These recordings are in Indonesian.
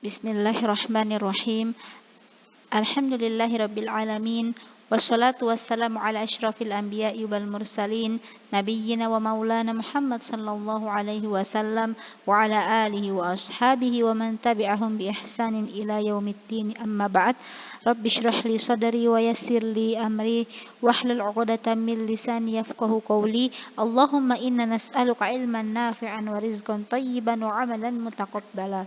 Bismillahirrahmanirrahim. Alhamdulillahirabbil alamin. Wassalatu wassalamu ala asyrafil anbiya'i wal mursalin nabiyyina wa maulana Muhammad sallallahu alaihi wasallam wa ala alihi wa ashabihi wa man tabi'ahum bi ihsanin ila yaumiddin. Amma ba'd. Rabbi shrah li sadri wa yassir li amri wahlul 'uqdatam min lisani yafqahu qawli. Allahumma inna nas'aluka ilman nafi'an wa rizqan thayyiban wa 'amalan mutaqabbala.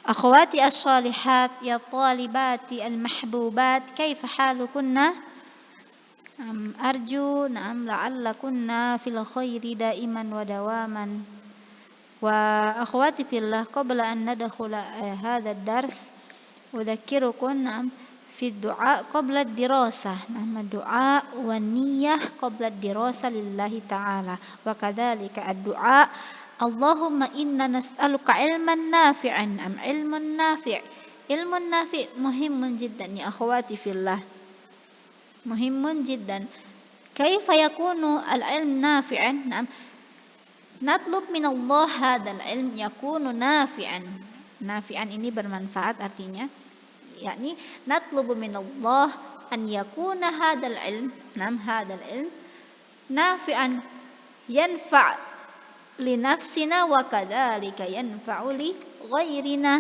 أخواتي الصالحات يا طالباتي المحبوبات كيف حالكن؟ أرجو لعلكن في الخير دائما ودواما. وأخواتي في الله قبل أن ندخل هذا الدرس أذكركم في الدعاء قبل الدراسة. الدعاء والنية قبل الدراسة لله تعالى، وكذلك الدعاء اللهم إنا نسألك علما نافعا. علم نافع، علم نافع مهم جدا يا أخواتي في الله، مهم جدا. كيف يكون العلم نافعا؟ نطلب من الله هذا العلم يكون نافعا. نافعا ini bermanfaat artinya, yakni نطلب من الله أن يكون هذا العلم هذا العلم نافعا ينفع لنفسنا وكذلك ينفع لغيرنا.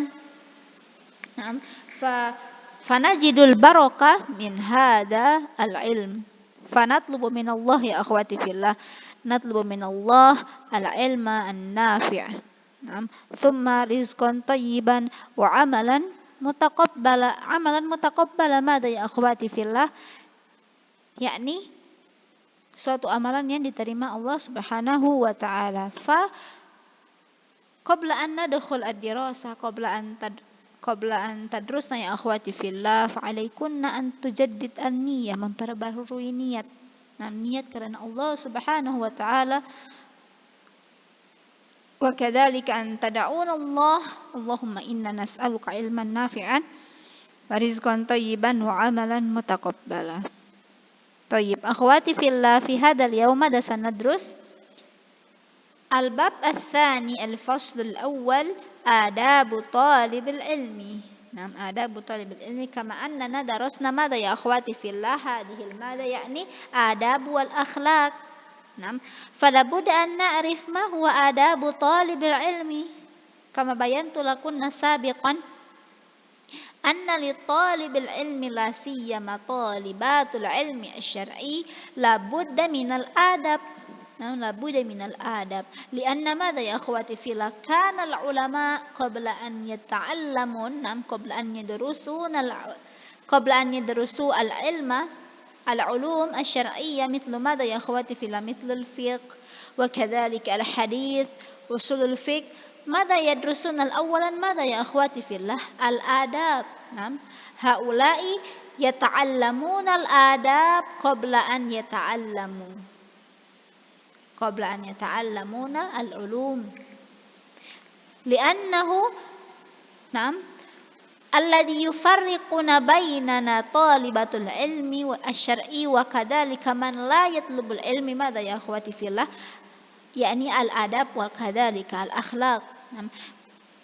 فنجد البركة من هذا العلم. فنطلب من الله يا أخواتي في الله، نطلب من الله العلم النافع، ثم رزقا طيبا وعملا متقبلا. عملا متقبلا ماذا يا أخواتي في الله؟ yakni suatu amalan yang diterima Allah Subhanahu wa taala. Fa qabla an nadkhul ad-dirasah, qabla an tadrusna ya akhwati fillah, fa alaikunna an tujaddid an-niyyah, memperbaharui niat. Niat karena Allah Subhanahu wa taala. Wa kadzalika an tad'una Allah, Allahumma inna nas'aluka ilman nafi'an wa rizqan thayyiban wa amalan mutaqabbala. طيب أخواتي في الله، في هذا اليوم ماذا سندرس؟ الباب الثاني الفصل الأول آداب طالب العلم. آداب طالب العلم. كما أننا درسنا ماذا يا أخواتي في الله؟ هذه المادة يعني آداب والأخلاق. فلا بد أن نعرف ما هو آداب طالب العلم. كما بينت لكم سابقا أن لطالب العلم لا سيما طالبات العلم الشرعي لابد من الآداب. لابد من الآداب. لأن ماذا يا أخواتي في الله؟ كان العلماء قبل أن يتعلمون قبل أن يدرسوا العلوم الشرعية مثل ماذا يا أخواتي في الله؟ مثل الفقه وكذلك الحديث أصول الفقه. ماذا يدرسون الأولا؟ ماذا يا أخواتي في الله؟ الآداب. هؤلاء يتعلمون الآداب قبل أن يتعلمون العلوم. لأنه الذي يفرقون بيننا طالبة العلم الشرعي وكذلك من لا يطلب العلم ماذا يا أخواتي في الله؟ yakni al-adab wa kadzalika al-akhlaq.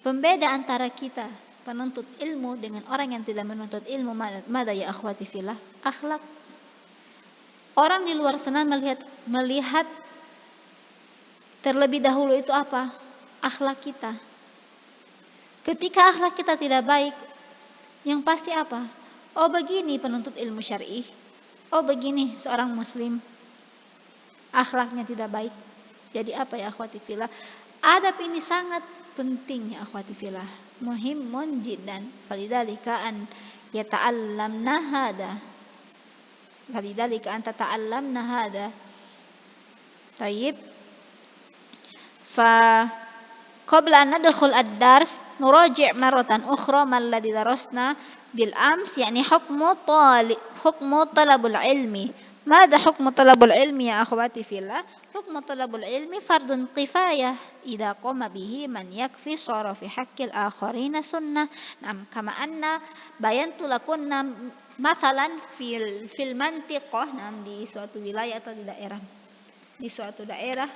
Pembeda antara kita penuntut ilmu dengan orang yang tidak menuntut ilmu mada ya akhwati fillah? Akhlak. Orang di luar sana melihat terlebih dahulu itu apa? Akhlak kita. Ketika akhlak kita tidak baik, yang pasti apa? Oh begini penuntut ilmu syar'i. Oh begini seorang muslim. Akhlaknya tidak baik. Jadi apa ya akhwati fillah? Adab ini sangat penting ya akhwati fillah. Muhimmun jiddan. Falidzalika an yata'allamna hada. Falidzalika an tata'allamna hada. Tayyib. Fa qabla an nadkhul ad-dars nuraji' marratan ukhra ma alladhi darasna bil ams, yani hukmu talabul ilmi. ماذا حكم طلب العلم يا أخواتي في الله؟ حكم طلب العلم فرض كفاية إذا قام به من يكفي صار في حق الآخرين سنة. كما أن بينت لكم مثلا في المنطقة di suatu wilayah atau di suatu daerah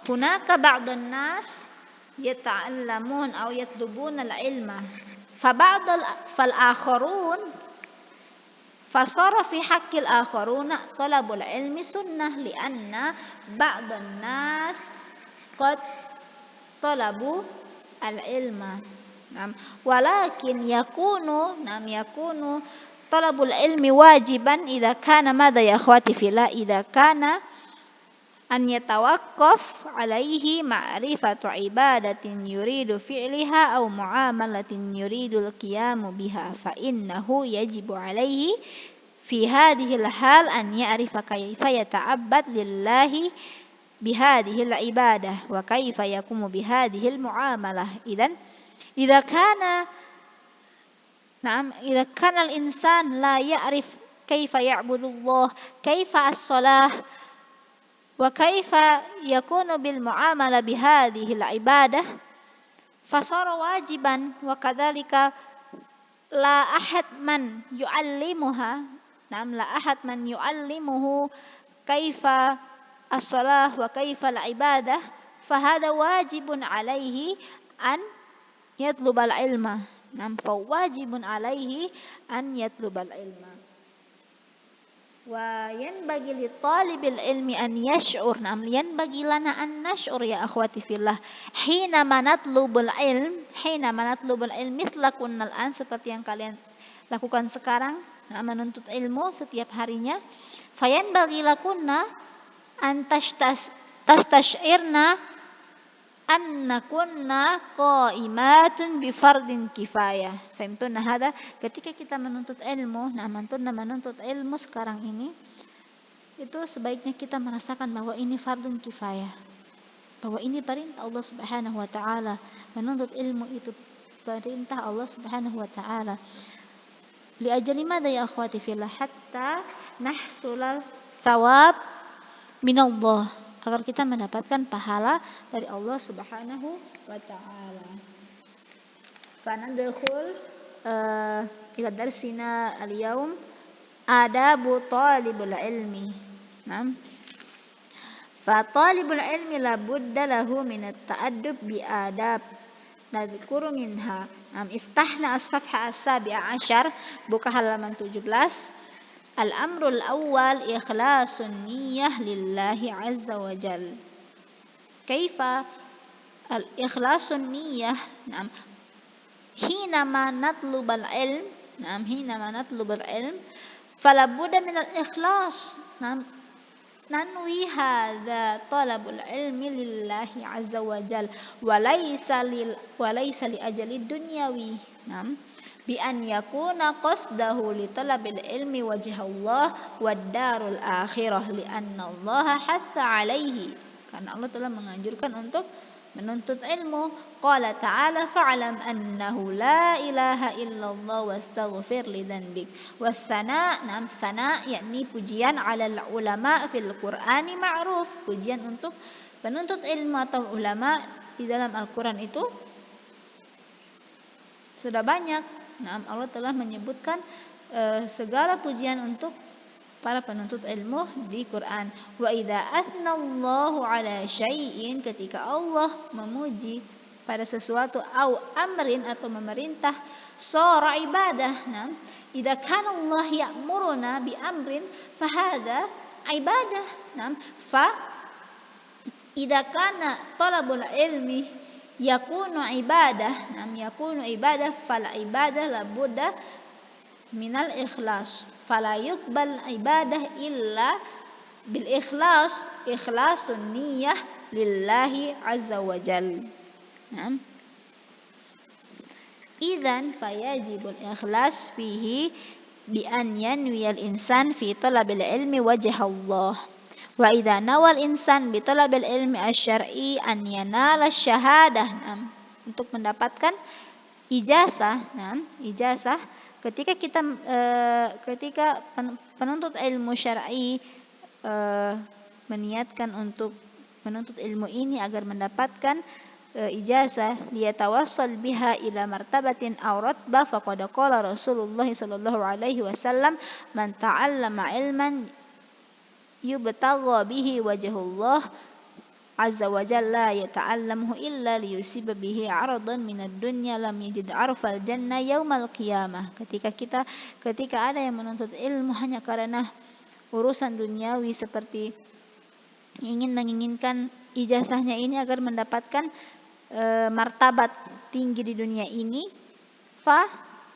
hunaka ba'dun nas يتعلمون أو يطلبون العلم فالآخرون فصار في حق الآخرون طلب العلم سنة لأن بعض الناس قد طلبوا العلم. نعم. ولكن يكون طلب العلم واجبا إذا كان ماذا يا أخواتي في الله؟ إذا كان أن يتوقف عليه معرفة عبادة يريد فعلها أو معاملة يريد القيام بها فإنه يجب عليه في هذه الحال أن يعرف كيف يتعبد لله بهذه العبادة وكيف يقوم بهذه المعاملة. إذا كان الإنسان لا يعرف كيف يعبد الله، كيف الصلاة، وكيف يكون بالمعاملة بهذه العبادة، فصار واجبا. وكذلك لا أحد من يعلمها، لا أحد من يعلمه كيف الصلاة وكيف العبادة، فهذا واجب عليه أن يطلب العلم. فواجب عليه أن يطلب العلم. وينبغي لطالب العلم أن يشعر، ينبغي لنا أن نشعر يا أخواتي في الله حينما نطلب العلم مثل كنا الآن, seperti yang kalian lakukan sekarang, menuntut ilmu setiap harinya. Fayanbaghi lakunna an tastashirna anna kunna qaimatun bi fardin kifayah. Fahimtuna hada? Ketika kita menuntut ilmu, menuntut ilmu sekarang ini, itu sebaiknya kita merasakan bahwa ini fardun kifayah, bahwa ini perintah Allah Subhanahu wa taala. Menuntut ilmu itu perintah Allah Subhanahu wa taala. Li ajli madza ya akhwati fillah? Hatta nahsulal thawab minallah, agar kita mendapatkan pahala dari Allah Subhanahu wa taala. Fanadkhul ila darsina al-yawm adabu talibul ilmi. Fa talibul ilmi la budda lahu min at-ta'addub bi adab nadhkuru minha. Iftahna as-safha as-sabi'a asyar, buka halaman 17. Al-amrul awwal ikhlasun niyyah lillahi azza wa jal. Kaifa al-ikhlasun niyyah? Hinama natlubal ilm, fala budda min al-ikhlas. Nanwi hadza talabul ilmi lillahi azza wa jal wa laysa li ajali dunyawi. Bi an yakuna qasdahu li talabil ilmi wajha Allah wad darul akhirah li anna Allah hatta alaihi, karena Allah telah menganjurkan untuk menuntut ilmu. Qala ta'ala fa'lam annahu la ilaha illallah wastaghfir li dhanbik. Wathana, thana yakni pujian ala ulama fil Qur'ani ma'ruf, pujian untuk penuntut ilmu atau ulama di dalam Al-Qur'an itu sudah banyak. Allah telah menyebutkan segala pujian untuk para penuntut ilmu di Quran. Wa idza athnallahu ala syai'in, ketika Allah memuji pada sesuatu, au amrin atau memerintah, sara ibadah. Idza kana Allah ya'muruna bi amrin fa hadza ibadah. Fa idza kana talabul ilmi yakunu ibadah, fal ibadah la budda minal ikhlas, fala yuqbal ibadah illa bil ikhlas, ikhlasun niyyah lillahi azza wa jal. Idzan fayajibul ikhlas fihi bi an yanwiyal insan fi talabil ilmi wajha Allah. Wa idza nawal insan bi talabil ilmi asy-syar'i an yanala syahadah, untuk mendapatkan ijazah. Ijazah ketika penuntut ilmu syar'i meniatkan untuk menuntut ilmu ini agar mendapatkan ijazah, liyatawassal biha ila martabatin aw ratbah, faqad qala Rasulullah sallallahu alaihi wasallam man ta'allama ilman yubtagha bihi wajhullah عز وجل لا يتعلمه إلا ليصيب به عرضا من الدنيا لم يجد عرف الجنة يوم القيامة. Ketika ada yang menuntut ilmu hanya karena urusan duniawi seperti menginginkan ijazahnya ini agar mendapatkan martabat tinggi di dunia ini,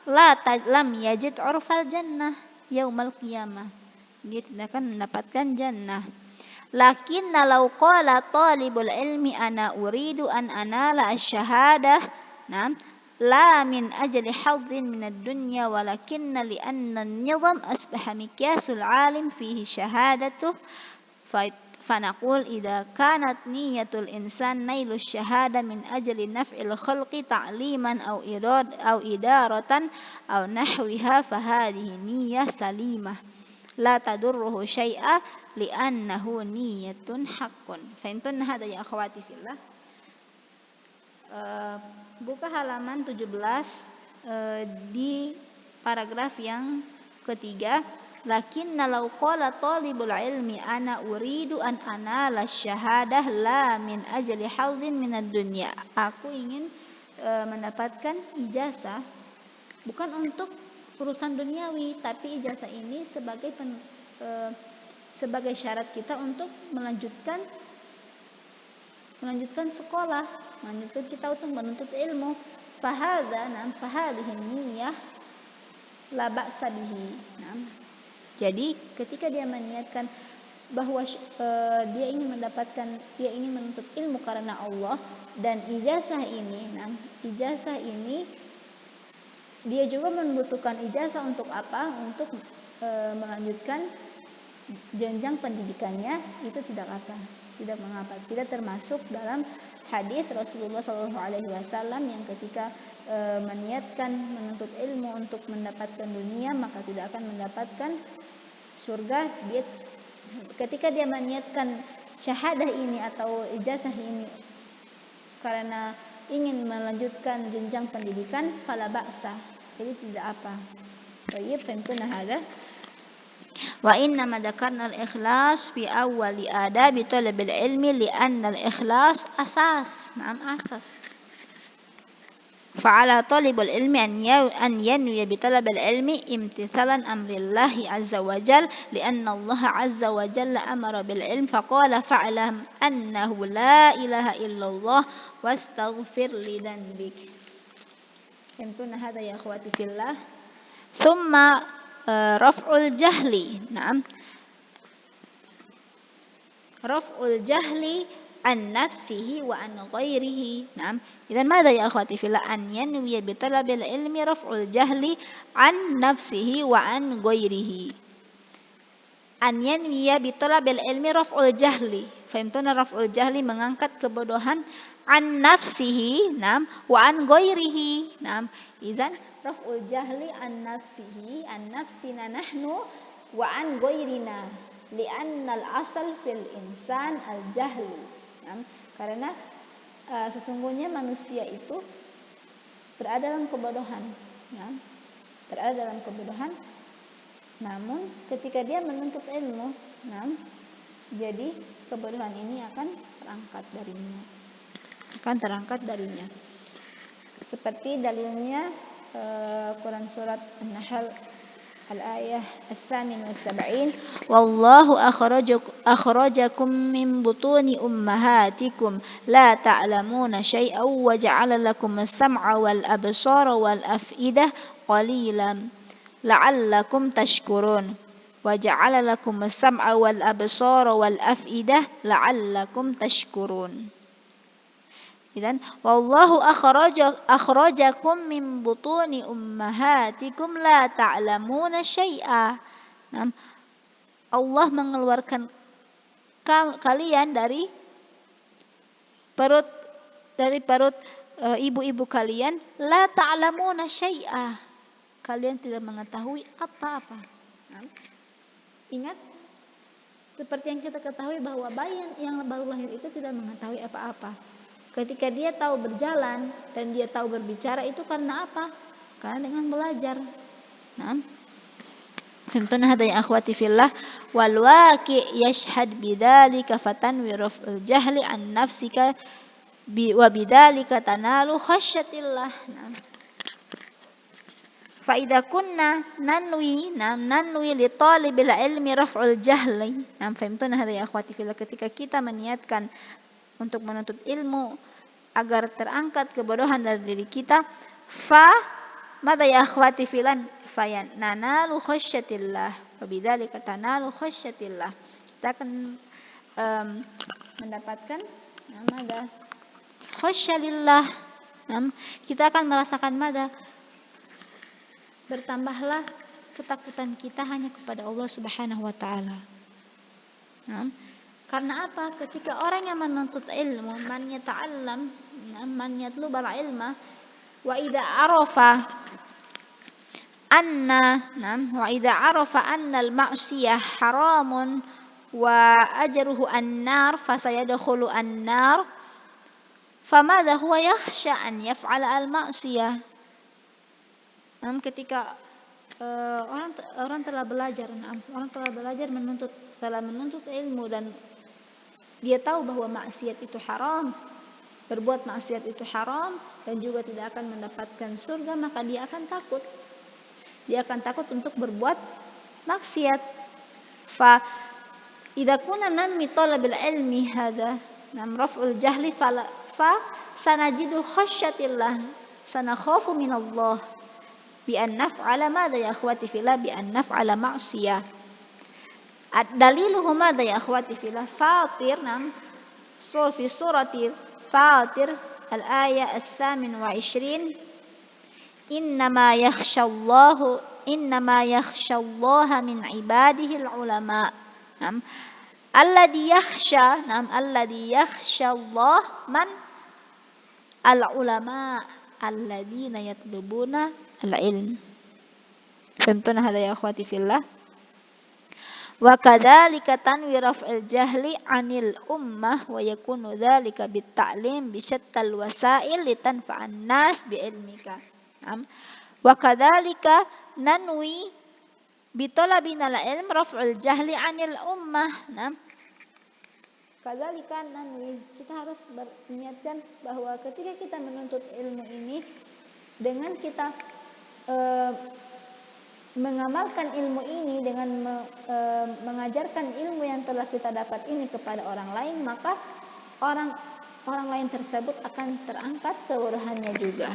lam yajid urfal jannah yaumal qiyamah, dia tidak akan mendapatkan jannah. Lakinna law qala talibul ilmi ana uridu an anala asy-syahadah, la min ajli hadhin min ad-dunya walakinna li anna an-nizam asbaha miqyasul alim fihi syahadatuh. فنقول إذا كانت نية الإنسان نيل الشهادة من أجل نفع الخلق تعليما أو إدارة أو نحوها فهذه نية سليمة لا تضره شيئا لأنه نية حق. فهمتن هذا يا أخواتي في الله. Buka halaman 17 di paragraf yang ketiga. Lakinna law qala talibul ilmi ana uridu an anala syahadah la min ajli hadzin minad dunya. Aku ingin mendapatkan ijazah bukan untuk urusan duniawi, tapi ijazah ini sebagai syarat kita untuk melanjutkan sekolah, melanjutkan kita untuk menuntut ilmu. Fahadhihi niyyah la ba'sa bihi. Jadi ketika dia meniatkan bahwa dia ingin menuntut ilmu karena Allah, dan ijazah ini dia juga membutuhkan ijazah untuk apa? Untuk melanjutkan jenjang pendidikannya, itu tidak mengapa, tidak termasuk dalam hadis Rasulullah SAW yang ketika meniatkan menuntut ilmu untuk mendapatkan dunia maka tidak akan mendapatkan surga. Ketika dia meniatkan syahadah ini atau ijazah ini karena ingin melanjutkan jenjang pendidikan, fala ba'sa, jadi tidak apa. Baik, fahimtuna hada. Wa inna ma dzakarna al-ikhlas fi awwali adabi talabil ilmi li'anna al-ikhlas asas. Asas. فعلى طالب العلم أن ينوي بطلب العلم امتثالا أمر الله عز وجل لأن الله عز وجل أمر بالعلم فقال فاعلم أنه لا إله إلا الله واستغفر لذنبك. فهمتنا هذا يا أخواتي في الله. ثم رفع الجهل. رفع الجهل عن نفسه وعن غيره. إذا ماذا يا أخواتي في الله؟ أن ينوي بطلب العلم رفع الجهل عن نفسه وعن غيره. أن ينوي بطلب العلم رفع الجهل. فهمتنا رفع الجهل, mengangkat kebodohan, عن نفسه wa an ghairihi. إذا رفع الجهل عن نفسه, عن نفسنا نحن wa an ghairina li'anna al-asal fil insan al-jahl. Karena sesungguhnya manusia itu berada dalam kebodohan, namun ketika dia menuntut ilmu, jadi kebodohan ini akan terangkat darinya. Seperti dalilnya Quran surat An-Nahl al-ayah as-78, wallahu akhrajakum min butuni ummahatikum la ta'lamuna syai'an wa ja'ala lakum as-sam'a wal absara wal af'idah qalilan la'allakum tashkurun. Wa ja'ala lakum as-sam'a wal absara wal af'idah la'allakum tashkurun. Idzan wallahu akhrajakum min butuni ummahatikum la ta'lamuna syai'a. Allah mengeluarkan kalian dari perut ibu-ibu kalian, la ta'lamuna syai'a, kalian tidak mengetahui apa-apa. Ingat seperti yang kita ketahui bahwa bayi yang baru lahir itu tidak mengetahui apa-apa. Ketika dia tahu berjalan dan dia tahu berbicara itu karena apa? Karena dengan belajar. فهمتنا هذا يا أخواتي في الله والواقع يشهد بذلك فتنوي رفع الجهل عن نفسك وبذلك تنال خشية الله فإذا كنا ننوي لطالب العلم رفع الجهل فهمتنا هذا ya akhwati fillah ketika kita meniatkan untuk menuntut ilmu agar terangkat kebodohan dari diri kita mada ya akhwati fillah nanalu khasyatillah wa bidzalika tanalu khasyatillah kita akan mendapatkan mada khasyalillah kita akan merasakan mada bertambahlah ketakutan kita hanya kepada Allah Subhanahu wa taala. Karena apa? Ketika orang yang menuntut ilmu, man yata'allam, man yatlubal ilma, wa idza arafa anna al-ma'siyah haramun wa ajruhu an-nar fasayadkhulu an-nar famadha huwa yakhsha an yaf'ala al-ma'siyah. Ketika orang telah belajar menuntut ilmu dan dia tahu bahwa maksiat itu haram, berbuat maksiat itu haram dan juga tidak akan mendapatkan surga, maka dia akan takut. Dia akan takut untuk berbuat maksiat. Fa idza kunna nanmi talabil ilmi hadza raf'ul jahli fa sanajidu khasyatillah sanakhafu minallah bi an naf'ala madza ya akhwati fillah bi an naf'ala ma'siyah. Daliluhu madza ya akhwati fillah Fatir fi surati Fatir al-ayah al-28 innama yakhshallaha min ibadihi al-ulama. Alladhi yakhsha Allah man al-ulama alladzina yatlubuna al-ilm. Fahimtuna hadha ya akhwati fillah? Wa kadzalika tanwi raf'il jahli 'anil ummah wa yakunu dzalika bit-ta'lim bi syattal wasail litanfa'an nas bi ilmika. Wa kadzalika nanwi bi talabina al-ilm raf'ul jahli 'anil ummah. Kadzalika nanwi, kita harus berniatkan bahwa ketika kita menuntut ilmu ini dengan kita mengamalkan ilmu ini dengan mengajarkan ilmu yang telah kita dapat ini kepada orang lain, maka orang lain tersebut akan terangkat seluruhannya juga.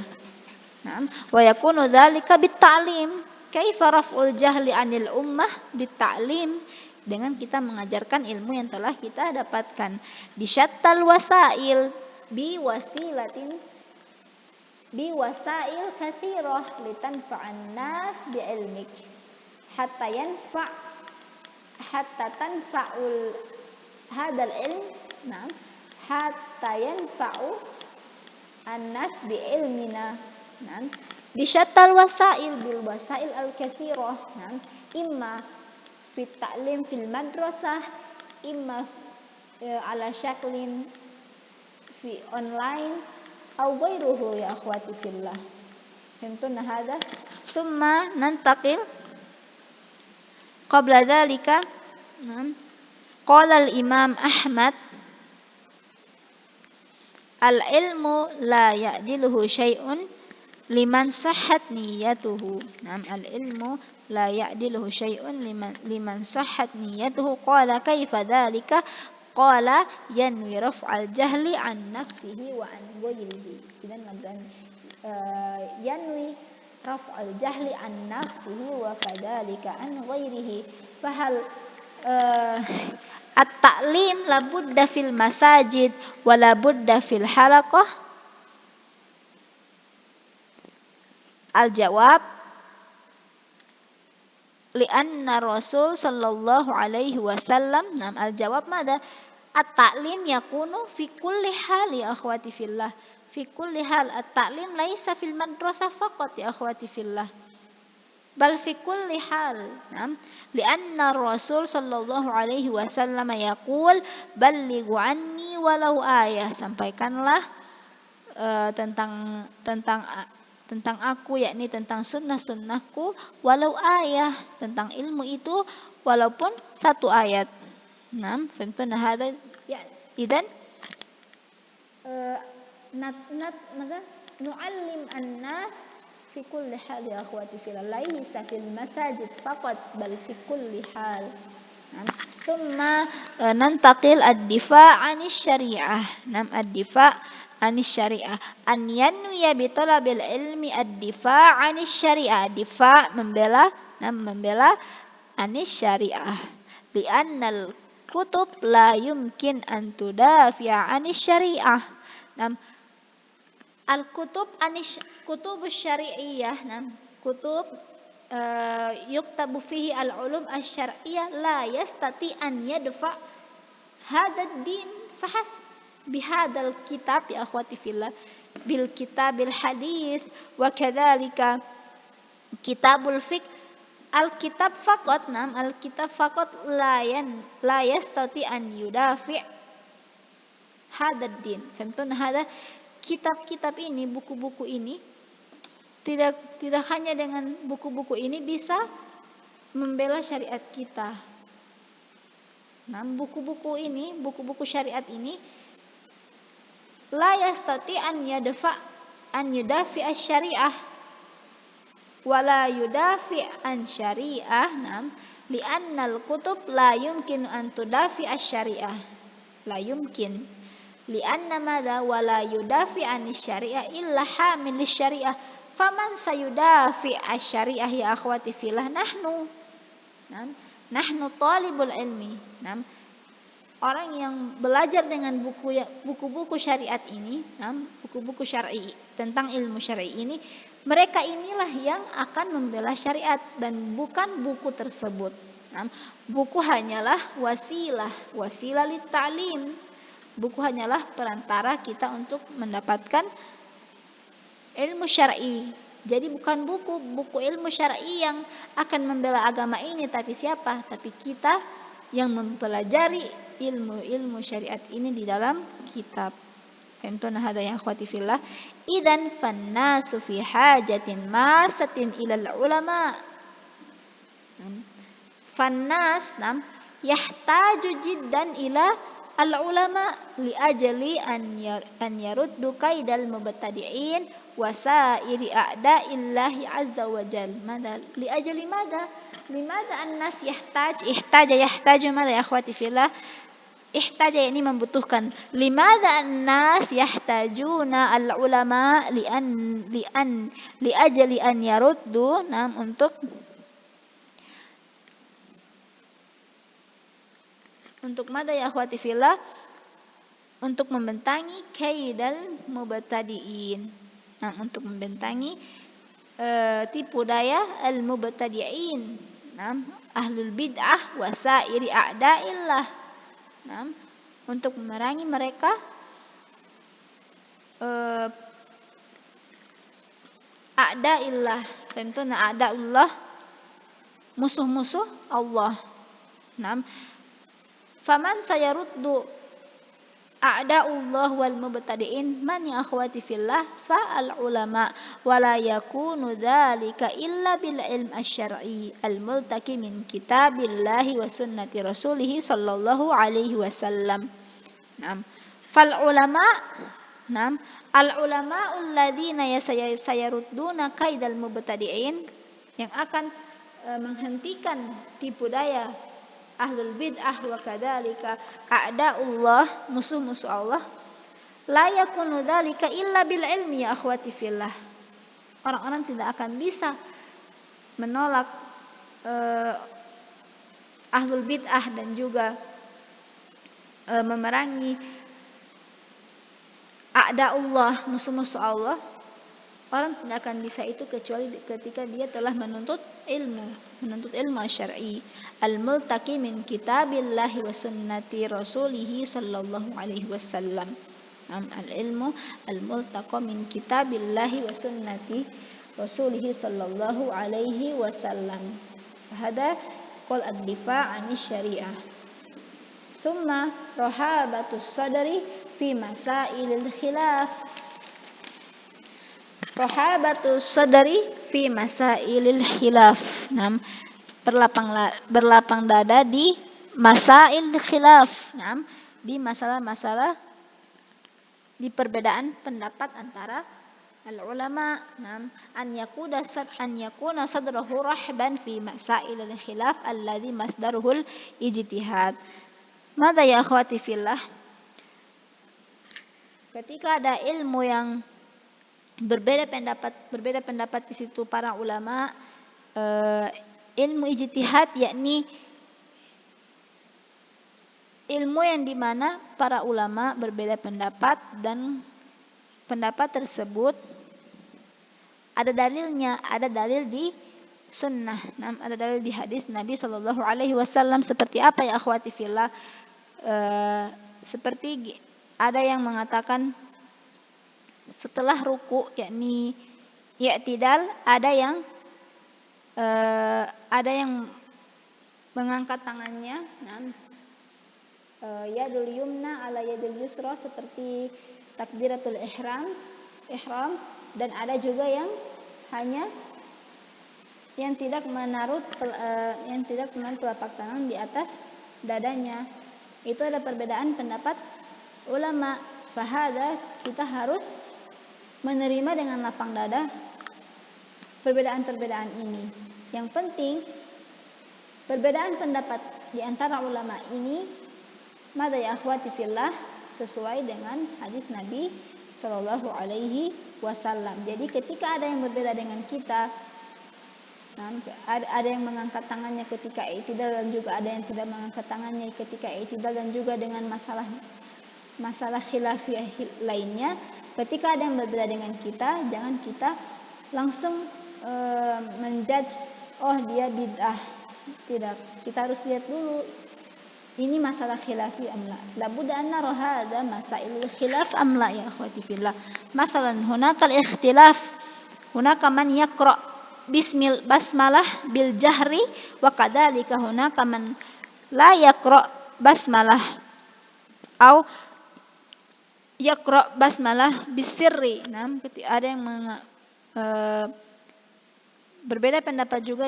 Wa yakunu dzalika bit-ta'lim. Kaifa raf'ul jahli 'anil ummah bit-ta'lim? Dengan kita mengajarkan ilmu yang telah kita dapatkan. Bisyattal wasail biwasail katsirah litanfa'an nas bi'ilmik hatta tanfa'ul hadzal ilm hatta yanfa'u an-nas bi'ilmina bisyattal wasail bil wasail al-katsirah imma fit ta'lim fil madrasah imma ala syaklin fi online أو غيره يا أخواتي في الله. فهمتنا هذا؟ ثم ننتقل قبل ذلك قال الإمام أحمد العلم لا يعدله شيء لمن صحت نيته. العلم لا يعدله شيء لمن صحت نيته. قال كيف ذلك؟ Qala yanwi raf'al jahli an nafsihi wa an ghayrihi. Idan yanwi raf'al jahli an nafsihi wa kadzalika an ghayrihi. Fahal at-ta'lim la budda fil masajid wa la budda fil halaqah? Al-jawab li'anna Rasul sallallahu alaihi wasallam al-jawab mada at-ta'lim yakunu fi kulli hal ya akhwati fillah fi kulli hal at-ta'lim laisa fil madrasah faqat ya akhwati fillah bal fi kulli hal li'anna Rasul sallallahu alaihi wasallam yaqul ballighu anni walau ayah sampaikanlah tentang tentang aku, yakni tentang sunnah-sunnahku, walau ayah, tentang ilmu itu walaupun satu ayat. Fahimtuna hada? Ya, idan nu'allim an-nas fi kulli hal ya akhwati fillah, laisa fil masajid faqat bal fi kulli hal. ثم ننتقل الدفاع عن الشريعة. الدفاع عن الشريعة أن ينوي بطلب العلم الدفاع عن الشريعة. دفاع membela عن الشريعة لأن الكتب لا يمكن أن تدافع عن الشريعة. الكتب كتب الشرعية كتب يكتب فيه العلوم الشرعية لا يستطيع أن يدفع هذا الدين فحسب بهذا الكتاب يا أخواتي في الله، بالكتاب الحديث وكذلك كتاب الفقه. الكتاب فقط الكتاب فقط لا يستطيع أن يدافع هذا الدين. فهمتون هذا؟ Kitab-kitab ini, buku-buku ini tidak hanya dengan buku-buku ini bisa membela syariat kita. Buku-buku ini, buku-buku syariat ini la yastati an yudafi asy-syari'ah wa la yudafi an syari'ah li'anna al-kutub la yumkin an tudafi asy-syari'ah. La yumkin li'anna madza wa la yudafi an asy-syari'ah illa hamil asy-syari'ah. Faman sayudafi asy-syari'ah ya akhwati fillah? Nahnu talibul ilmi. Orang yang belajar dengan buku-buku syariat ini, buku-buku syar'i tentang ilmu syar'i ini, mereka inilah yang akan membela syariat dan bukan buku tersebut. Buku hanyalah wasilah lit ta'lim. Buku hanyalah perantara kita untuk mendapatkan ilmu syar'i. Jadi bukan buku ilmu syar'i yang akan membela agama ini, tapi siapa? Tapi kita yang mempelajari ilmu syariat ini di dalam kitab. Fahimtuna hada ya akhwati fillah? Idan fannasu fi hajatin masatin ilal ulama. Fannas yahtaju jiddan ila al-ulama li ajli an yaruddu kaidal mubtadi'in wa sa'iri a'da'illahi azza wa jal. Mada li ajli mada? Limada an-nas yahtaju mada ya akhwati fillah? Ihtaja ini membutuhkan. Limada an-nas yahtajuna al-ulama li ajli an yaruddu untuk mada ya akhwati fillah? Untuk membentangi kaidal mubtadi'in. Untuk membentangi tipu daya al-mubtadi'in. Ahlul bid'ah wa sa'iri a'da'illah. Untuk memerangi mereka a'da'illah. Fahimtuna a'da'ullah? Musuh-musuh Allah. Faman sayaruddu a'da'ullah wal mubtadi'in man ya akhwati fillah fa'al ulama wa la yakunu dzalika illa bil ilm asy-syar'i al multaqi min kitabillahi wa sunnati rasulih sallallahu alaihi wasallam. Fal ulama al ulama alladzina yasayarudduna kaidal mubtadi'in, yang akan menghentikan tipu daya ahlul bid'ah wa kadzalika a'da'ullah, musuh-musuh Allah, la yakunu dzalika illa bil ilmi ya akhwati fillah. Orang-orang tidak akan bisa menolak ahlul bid'ah dan juga memerangi a'da'ullah, musuh-musuh Allah. Orang tidak akan bisa itu kecuali ketika dia telah menuntut ilmu syar'i al-multaqi min kitabillahi wa sunnati rasulih sallallahu alaihi wasallam. Al-ilmu al-multaqa min kitabillahi wa sunnati rasulih sallallahu alaihi wasallam. Hada qul ad-difa' 'anil syariah. Tsumma rahabatus sadri fi masailil khilaf. Rahabatu sadri fi masailil khilaf. Nam, berlapang dada di masail khilaf. Nam, di masalah-masalah di perbedaan pendapat antara al-ulama. Nam, an yakuna sadrahu rahban fi masailil khilaf alladhi masdaruhul ijtihad. Mada ya akhwati fillah? Ketika ada ilmu yang berbeda pendapat di situ para ulama, ilmu ijtihad yakni ilmu yang dimana para ulama berbeda pendapat dan pendapat tersebut ada dalilnya, ada dalil di sunnah, ada dalil di hadis Nabi Shallallahu Alaihi Wasallam. Seperti apa ya akhwati fillah? Seperti ada yang mengatakan setelah ruku yakni i'tidal, ada yang mengangkat tangannya, yadul yumna ala yadul yusra seperti takbiratul ihram, dan ada juga yang hanya yang tidak menaruh telapak tangan di atas dadanya. Itu ada perbedaan pendapat ulama. Fahada, kita harus menerima dengan lapang dada perbedaan-perbedaan ini. Yang penting perbedaan pendapat di antara ulama ini mada ya akhwati fillah sesuai dengan hadis Nabi Shallallahu Alaihi Wasallam. Jadi ketika ada yang berbeda dengan kita, ada yang mengangkat tangannya ketika i'tidal dan juga ada yang tidak mengangkat tangannya ketika i'tidal, dan juga dengan masalah khilafiyah lainnya, ketika ada yang berbeda dengan kita, jangan kita langsung menjudge, oh dia bid'ah. Tidak, kita harus lihat dulu ini masalah khilafi amla. Labudda an nara hadha masailul khilaf amla ya akhwati fillah. Masalan hunaka al-ikhtilaf, hunaka man yaqra bismil basmalah bil jahri wa kadzalika hunaka man la yaqra basmalah au yaqra basmalah bisirri. Ada yang berbeda pendapat juga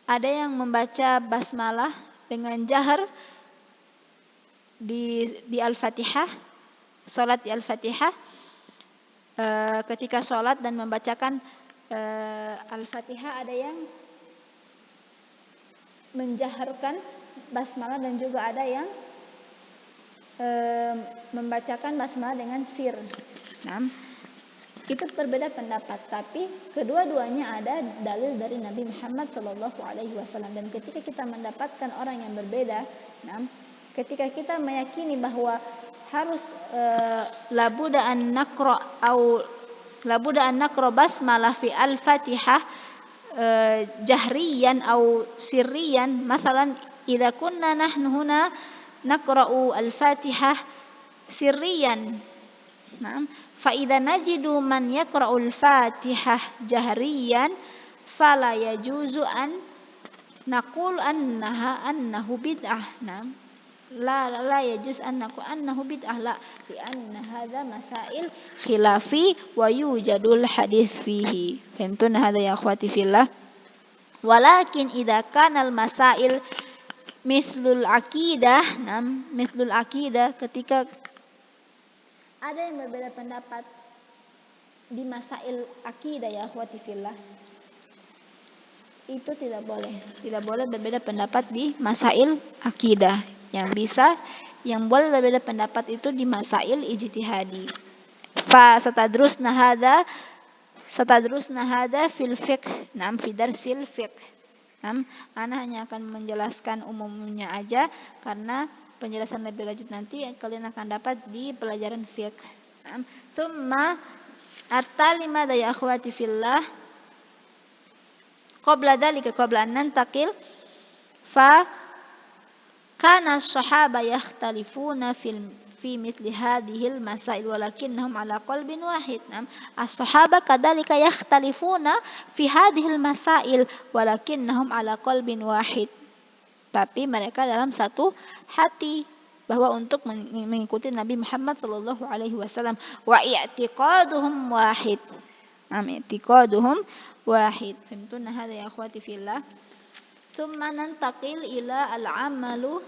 ada yang membaca basmalah dengan jahar di Al-Fatihah, salat di Al-Fatihah, ketika salat dan membacakan Al-Fatihah, ada yang menjaharkan basmalah dan juga ada yang membacakan basmalah dengan sir. Itu berbeda pendapat, tapi kedua-duanya ada dalil dari Nabi Muhammad Shallallahu Alaihi Wasallam. Dan ketika kita mendapatkan orang yang berbeda, ketika kita meyakini bahwa harus labudda an naqra basmalah fi al-Fatihah jahriyan au sirriyan. Masalan idza kunna nahnu huna naqra'u al-Fatihah sirriyan, fa idza najidu man yaqra'ul Fatihah jahriyan fala yajuzu an naqul annahu bid'ah. La yajuz an naqul annahu bid'ah, la li anna hadza masail khilafi wa yujadul hadis fihi. Fahimtun hadza ya akhwati fillah? Walakin idza kana al masail mithlul aqidah, ketika ada yang berbeda pendapat di masail akidah ya akhwati fillah, itu tidak boleh berbeda pendapat di masail akidah. Yang boleh berbeda pendapat itu di masail ijtihadi. Fa satadrusna hadza fil fiqh, fi darsil fiqh. Ana hanya akan menjelaskan umumnya aja, karena penjelasan lebih lanjut nanti kalian akan dapat di pelajaran fiqh. Tsumma at-talima ya akhwati fillah, qabla an nantaqil fa kana as-sahaba yakhtalifuna fi mithli hadhihi al-masail walakinnahum ala qalbin wahid. As-sahaba kadzalika yakhtalifuna fi hadhihi al-masail walakinnahum ala qalbin wahid. Tapi mereka dalam satu hati bahwa untuk mengikuti Nabi Muhammad sallallahu alaihi wasallam, wa i'tiqaduhum wahid. i'tiqaduhum wahid. Fahimtuna hadha ya akhwati fillah. Thumma nantaqil ila al-amalu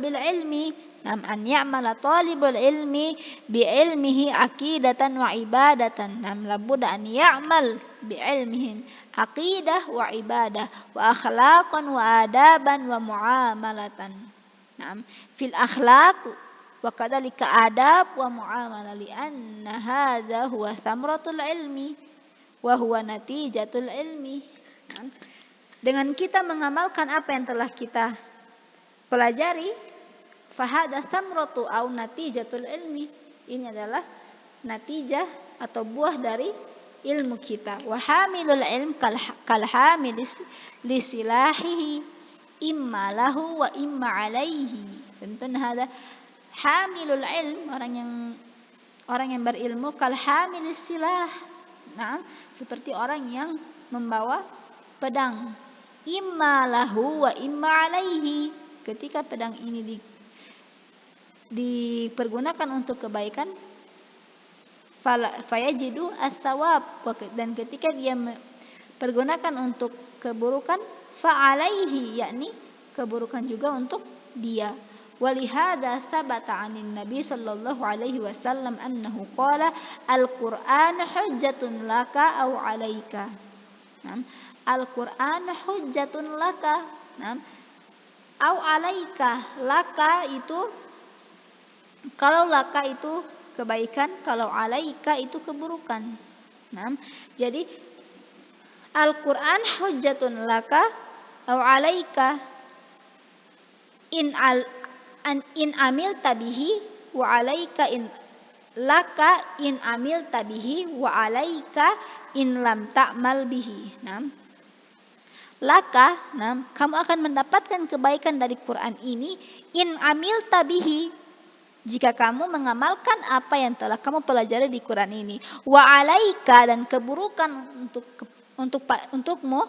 bil ilmi. An ya'mala talibul ilmi bi ilmihi aqidatan wa ibadatan. Labudda an ya'mal bi ilmihi aqidah wa ibadah wa akhlaqan wa adaban wa muamalatan. Fil akhlaq wa kadzalika adab wa muamalah li anna hadza huwa thamratul ilmi wa huwa natijatul ilmi. Dengan kita mengamalkan apa yang telah kita pelajari, fahada samratu au natijatul ilmi, ini adalah natijah atau buah dari ilmu kita. Wa hamilul ilm kal hamil li silahihi imma lahu wa imma alaihi. Tentunya hada hamilul ilm, orang yang berilmu, kal hamil silah. Seperti orang yang membawa pedang. Imma lahu wa imma alaihi. Ketika pedang ini dipergunakan untuk kebaikan, fayajidu as-sawab, dan ketika dia pergunakan untuk keburukan, fa'alaihi, yakni keburukan juga untuk dia. Walihada sabata 'anin Nabi sallallahu alaihi wasallam annahu qala al-Qur'an hujjatun laka aw 'alaika. Al-Qur'an hujjatun laka, aw 'alaika. Laka itu, kalau laka itu kebaikan, kalau 'alaika itu keburukan. Jadi Al-Qur'an hujjatun laka aw 'alaika in amil tabihi wa 'alaika in laka in amil tabihi wa 'alaika in lam ta'mal bihi. Laka, kamu akan mendapatkan kebaikan dari Quran ini, in amil tabihi, jika kamu mengamalkan apa yang telah kamu pelajari di Quran ini. Wa 'alaika, dan keburukan untukmu,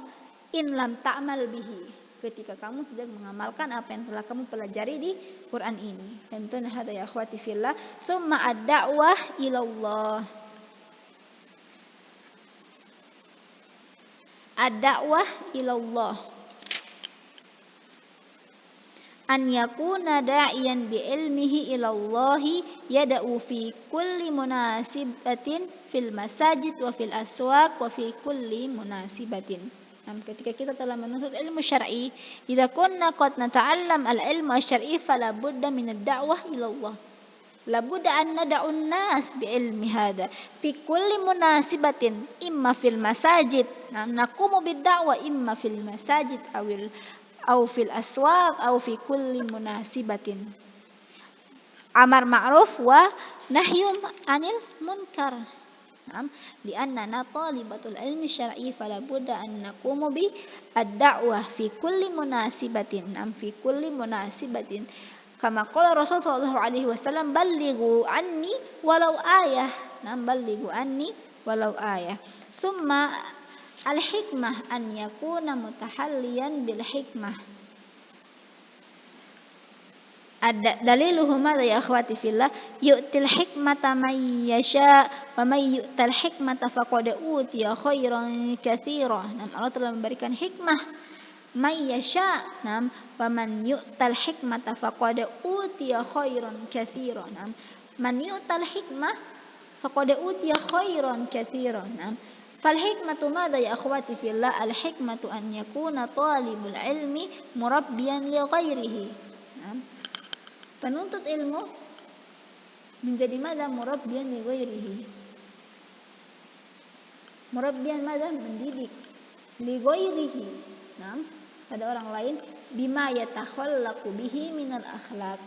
in lam ta'mal bihi, ketika kamu tidak mengamalkan apa yang telah kamu pelajari di Quran ini. Tentunya hada ya akhwati fillah. Summa ad-da'wah ilallah. Ad-da'wah ilallah an yakuna da'iyan bi ilmihi ilallahi yada'u fi kulli munasibatin fil masajid wa fil aswaq wa fi kulli munasibatin. Ketika kita telah menuntut ilmu syar'i, idza kunna qad nata'allam al-ilmu asy-syar'i fala budda min ad-da'wah ilallah. Labudda an nada'un nas bi ilmi hada fi kulli munasibatin, imma fil masajid, naqumu bid da'wa imma fil masajid aw fil aswaq aw fi kulli munasibatin. Amar ma'ruf wa nahyum anil munkar. Li'annana talibatul ilmi syar'i fala budda an naqumu bi ad-da'wah fi kulli munasibatin, fi kulli munasibatin. Kama qala Rasul sallallahu alaihi wasallam, ballighu anni walau ayah. Ballighu anni walau ayah. Summa al-hikmah an yakuna mutahalliyan bil hikmah. Daliluhu madza ya akhwati fillah, yu'til hikmata may yasha wa may yu'tal hikmata faqad utiya khairan katsira. Allah telah memberikan hikmah may yasha, wa man yu'tal hikmata faqad utiya khairan katsira. Man yu'tal hikmah faqad utiya khairan katsira. Fal hikmatu madza ya akhwati fillah, al hikmatu an yakuna talibul ilmi murabbiyan li ghairihi. Penuntut ilmu menjadi madza murabbiyan li ghairihi. Murabbiyan madza, mendidik, li ghairihi, pada orang lain, bima yatakhallaqu bihi minal akhlaq.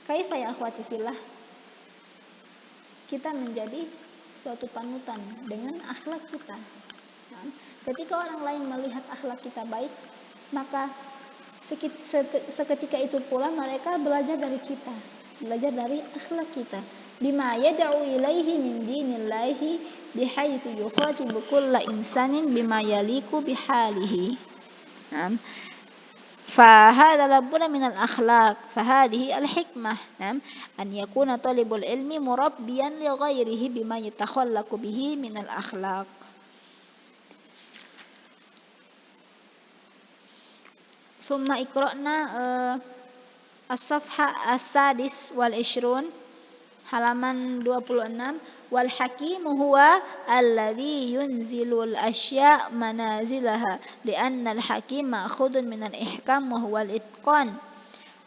Kaifa ya akhwati fillah, kita menjadi suatu panutan dengan akhlak kita. Ketika orang lain melihat akhlak kita baik, maka seketika itu pula mereka belajar dari kita, belajar dari akhlak kita. Bima yad'u ilaihi min dinillahi bihaitsu yukhatibu kulla insanin bima yaliku bihalihi. فهذا لابد من الأخلاق فهذه الحكمة نعم أن يكون طالب العلم مربيا لغيره بما يتخلق به من الأخلاق. ثم اقرأنا الصفحة السادس والعشرون halaman 26. Wal hakimu huwa alladhi yunzilul asya' manazilaha li'anna al hakim ma'khudun min al ihkam wa huwa al itqan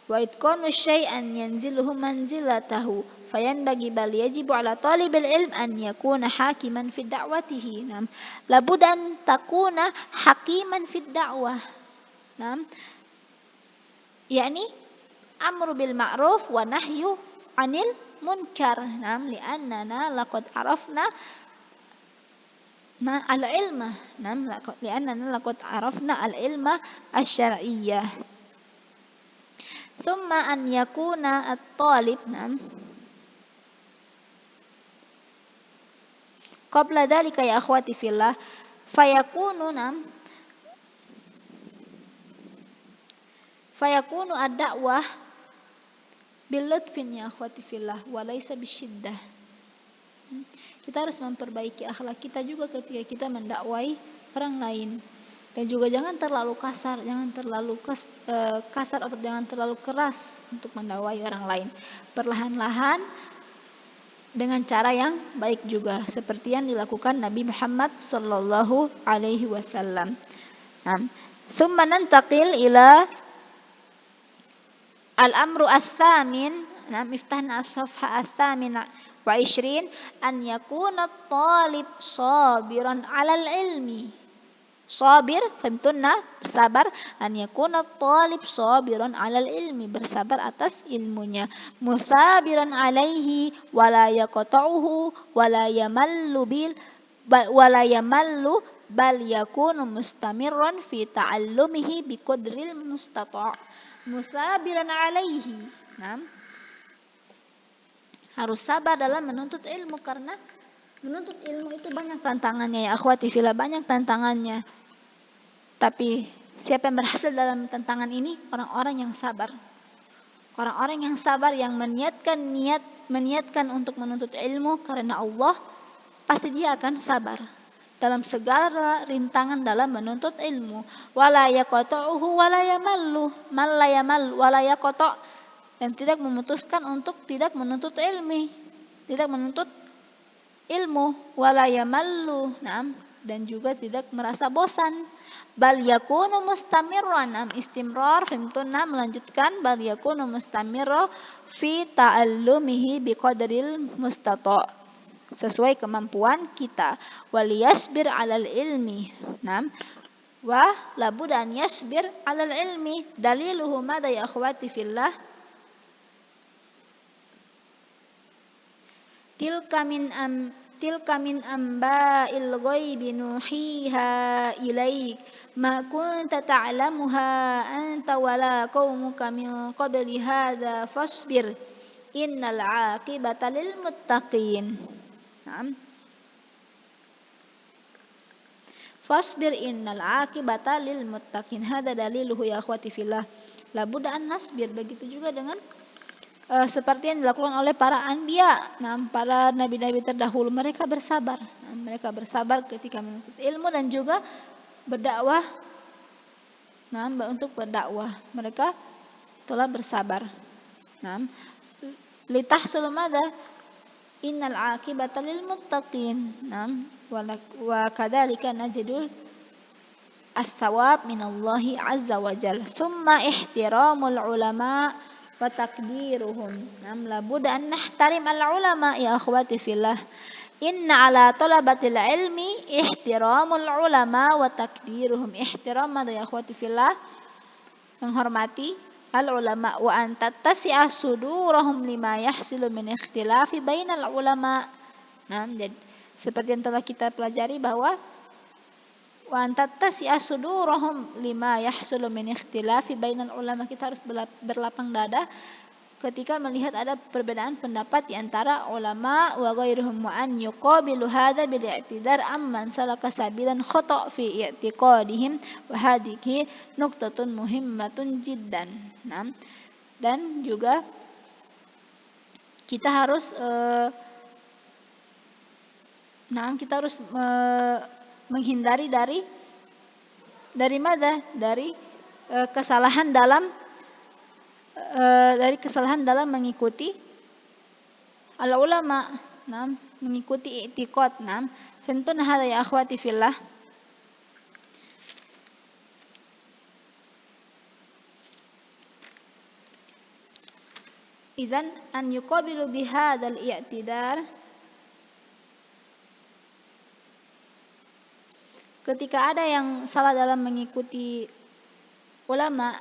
wa itqanu syai'an yanziluhu manzilatahu fayanbaghi bal yajibu ala talibil ilm an yakuna hakiman fi da'watihi. Nam labudda an takuna hakiman fi da'wah. Nam yakni amru bil ma'ruf wa nahyu 'anil munkar. Nam li'annana laqad arafna al-ilma. Nam li'annana laqad arafna al-ilma asy-syar'iyyah. Thumma an yakuna at-talib nam qabla dhalika ya akhwati fillah fayakunu nam fayakunu ad-da'wah bilutfin ya akhwati fillah walaysa bisyiddah. Kita harus memperbaiki akhlak kita juga ketika kita mendakwai orang lain, dan juga jangan terlalu kasar, jangan terlalu kasar atau jangan terlalu keras untuk mendakwai orang lain. Perlahan-lahan dengan cara yang baik juga seperti yang dilakukan Nabi Muhammad sallallahu alaihi wasallam. Thumma nantaqil ila al-amru ats-tsamin. Iftahna as-safha ats-tsamina wa 20 an yakuna at-talib sabiran 'alal ilmi. Sabir, fahimtunna, bersabar. An yakuna at-talib sabiran 'alal ilmi, bersabar atas ilmunya. Musabiran 'alaihi wa la yaqta'uhu wa la yamallu bal yakunu mustamirran fi ta'allumihi bi qadril mustata'. Musabiran 'alaihi. Harus sabar dalam menuntut ilmu, karena menuntut ilmu itu banyak tantangannya ya akhwati fillah, banyak tantangannya. Tapi siapa yang berhasil dalam tantangan ini? Orang-orang yang sabar. Orang-orang yang sabar, yang meniatkan untuk menuntut ilmu karena Allah, pasti dia akan sabar dalam segala rintangan dalam menuntut ilmu. Wala yaqta'uhu wala yamallu, man la yamal wala yaqta', dan tidak memutuskan untuk tidak menuntut ilmu, wala yamallu, dan juga tidak merasa bosan. Bal yakunu mustamirran, istimrar, fahimtunna, melanjutkan, bal yakunu mustamirra fi ta'allumihi biqadril mustata', sesuai kemampuan kita. Wal yasbir 'alal ilmi. Wa labudda an yasbir 'alal ilmi. Daliluhu madza ya akhwati fillah? Tilka min amba'il ghaibi nuhiha ilaik ma kunta ta'lamuha anta wala qaumuka min qabli hadza fasbir innal 'aqibata lil muttaqin. Fasbir innal 'aqibata lil muttaqin. Hada daliluhu ya akhwati fillah. Labudda an nasbir. Begitu juga dengan seperti yang dilakukan oleh para anbiya, para nabi-nabi terdahulu, mereka bersabar. Mereka bersabar ketika menuntut ilmu dan juga berdakwah. Untuk berdakwah mereka telah bersabar. Litahsul madza? Innal 'aqibata lil muttaqin. Wa kadzalika najidul as-sawab minallahi azza wa jalla. Tsumma ihtiramul ulama wa taqdiruhum. Labudda an nahtarim al-ulama ya akhwati fillah. Inna ala talabatil ilmi ihtiramul ulama wa taqdiruhum. Ihtiram madza ya akhwati fillah? Menghormati al-ulama, wa an tattasi'a sudurahum lima yahsilu min ikhtilafi bainal ulama. Jadi seperti yang telah kita pelajari bahwa wa an tattasi'a sudurahum lima yahsulu min ikhtilafi bainal ulama, kita harus berlapang dada ketika melihat ada perbedaan pendapat di antara ulama wa ghairuhum wa an yuqabilu hadza bil i'tidar amman salaka sabilan khata' fi i'tiqadihim wa hadhihi nuqtatun muhimmatun jiddan. Nah, dan juga kita harus menghindari dari mana? Dari kesalahan dalam mengikuti al ulama, mengikuti i'tiqad. Fahimtuna hadza ya akhwati fillah? Idzan an yuqabilu bihadzal i'tidar, ketika ada yang salah dalam mengikuti ulama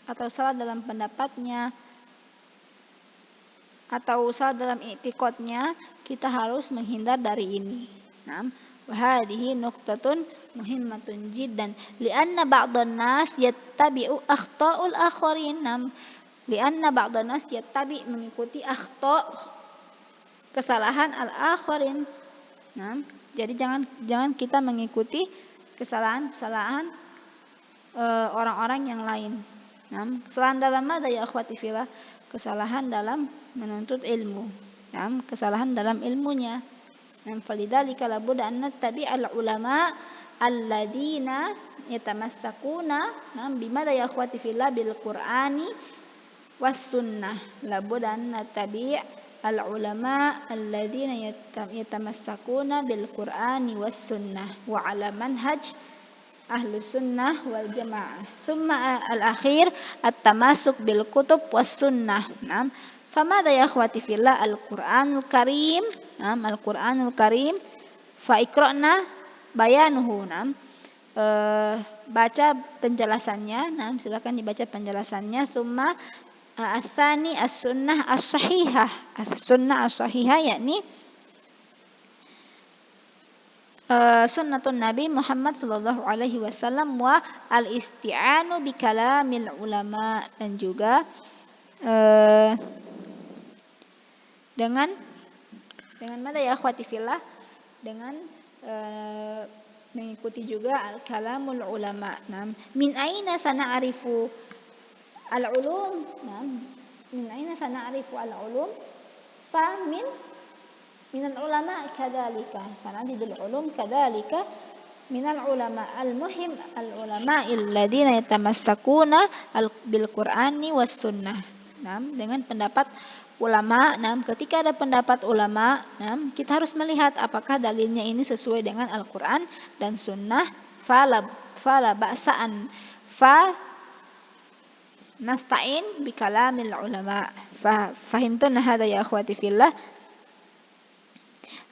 atau salah dalam pendapatnya atau salah dalam i'tiqadnya, kita harus menghindar dari ini. Wa hadhihi nuqtatun muhimmatun jiddan li'anna ba'dhan nas yattabi'u akhta'ul akharin. Li'anna ba'dhan nas yattabi' mengikuti akhta' kesalahan al-akharin. Jadi jangan kita mengikuti kesalahan orang-orang yang lain. Kesalahan dalam mana ya akhwati fillah? Kesalahan dalam menuntut ilmu. Kesalahan dalam ilmunya. Falidzalika labudda an nattabi'al ulama alladzina yatamassakuna bimada ya akhwati fillah bil qur'ani was sunnah. Labudda an nattabi'al ulama alladzina yatamassakuna bil qur'ani was sunnah wa ala manhaj ahlus sunnah wal jamaah. Summa al-akhir at-tamasuk bil kutub was sunnah. Famada ya akhwati fillah al-Qur'anul Karim. Al-Qur'anul Karim fa iqra'na bayanuhu. Baca penjelasannya. Silakan dibaca penjelasannya. Summa as-tsani as-sunnah as-sahihah. As-sunnah as-sahihah yakni sunnatun Nabi Muhammad sallallahu alaihi wasallam wa al-isti'anu bi kalamil ulama, dan juga dengan mana ya akhwati fillah, dengan mengikuti juga al-kalamul ulama. Min aina sana'rifu al-ulum? Min aina sana'rifu al-ulum? Fa min al-ulama kadzalika, sanadidul ulum kadzalika min al-ulama. Al-muhim al-ulama alladziina yatamassakuna bil Qur'ani was sunnah. Dengan pendapat ulama. Ketika ada pendapat ulama, kita harus melihat apakah dalilnya ini sesuai dengan Al-Qur'an dan sunnah. Fala ba'sa'an fa nasta'in bi kalamil ulama. Fahimtuna hadza ya akhwati fillah?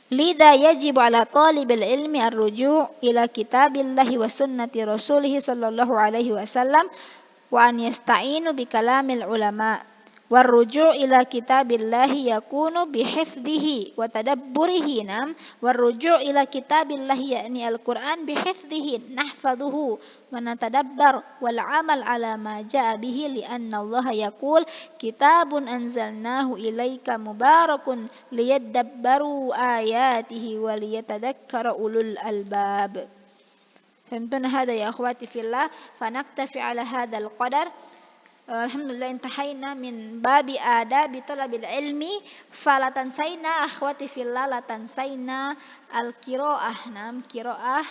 Lidha yajibu ala talibil ilmi ar-ruju' ila kitabillahi wa sunnati rasulih sallallahu alaihi wasallam wa an yasta'inu bi kalamil ulama. War-ruju' ila kitabillahi yakunu bihifdhihi wa tadabburihi. War-ruju' ila kitabillahi yakni al-Qur'an bihifdhihi nahfadhuhu wa natadabbar wal 'amal ala ma ja'a bihi li'anna Allah yaqul kitabun anzalnahu ilaika mubarakun liyadabbaru ayatihi wa liyatadhakkara ulul albab. Fahimtuna hadha ya akhwati fillah? Fanaktafi ala hadzal qadar. Alhamdulillah intahayna min babi adabi talabil ilmi. Fala tansaina akhwati fillah, la tansaina al-qiraah. Qiraah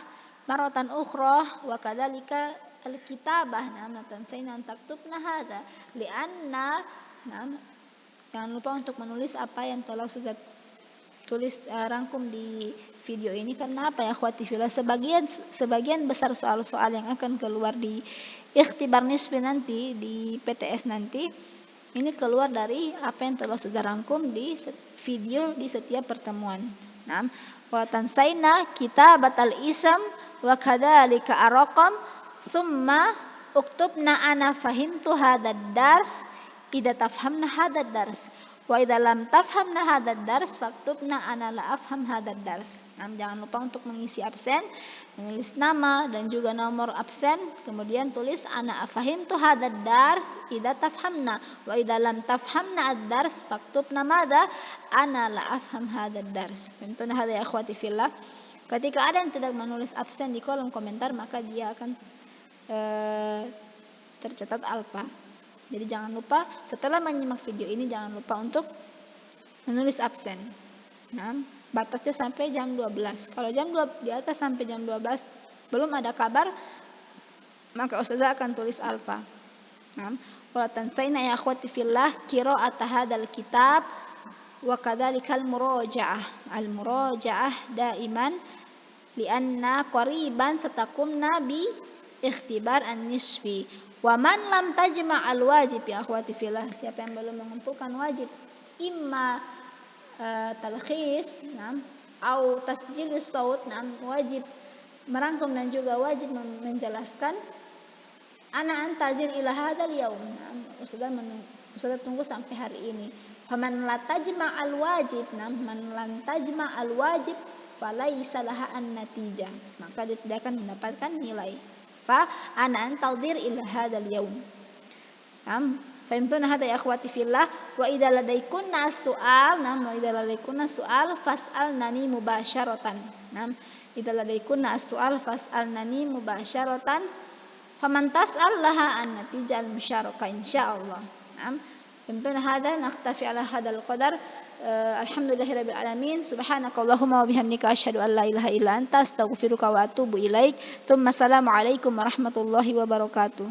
maratan ukhra wa kadzalika al-kitabah. La tansaina an taktubna hadza li'anna jangan lupa untuk menulis apa yang telah sudah tulis rangkum di video ini. Karena apa ya akhwati fillah? Sebagian besar soal-soal yang akan keluar di ikhtibar nisbi nanti, di PTS nanti, ini keluar dari apa yang telah sudah rangkum di video di setiap pertemuan. Wa tansaina kitabatal ism wa kadzalika arqam thumma uktubna ana fahimtu hadzal dars idza tafhamna hadzal dars Wa idza lam tafhamna hadzal dars faktubna ana la afham hadzal dars. Jangan lupa untuk mengisi absen, menulis nama dan juga nomor absen, kemudian tulis ana afahimtu hadzal dars idza tafhamna wa idza lam tafhamna ad-dars faktubna madza ana la afham hadzal dars. Fahimtuna hadza ya akhwati fillah. Ketika ada yang tidak menulis absen di kolom komentar, maka dia akan tercatat alfa. Jadi jangan lupa setelah menyimak video ini jangan lupa untuk menulis absen. Batasnya sampai jam 12. Kalau di atas sampai jam 12 belum ada kabar, maka ustazah akan tulis alfa. Wa tansaina ya akhwati fillah qira'at hadzal kitab wa kadzalikal muraja'ah. Al muraja'ah daiman lianna qariban satakumna bi ikhtibar an-nisfi. Wa man lam tajma' al-wajib ya akhwati fillah, siapa yang belum mengumpulkan wajib imma talkhis atau tasjil saut, wajib merangkum dan juga wajib menjelaskan ana antazir ila hadzal yaum. Ustazah tunggu sampai hari ini. Faman la tajma' al-wajib, man lam tajma' al-wajib falaisa laha an-natijah, maka dia tidak akan mendapatkan nilai. Fa ana antazir ila hadzal yaum. Fahimtuna hadza ya akhwati fillah. Wa idza ladaikunna as-su'al, wa idza ladaikunna as-su'al fas'alnani mubasyaratan. Idza ladaikunna as-su'al fas'alnani mubasyaratan. Faman tas'al laha an-natijah al-musyaraka insyaallah. Fahimtuna hadza, naktafi ala hadzal qadar. Alhamdulillahirabbil alamin. Subhanakallahumma wa bihamdika asyhadu an la ilaha illa anta astaghfiruka wa atubu ilaik. Tsumma assalamu alaikum warahmatullahi wabarakatuh.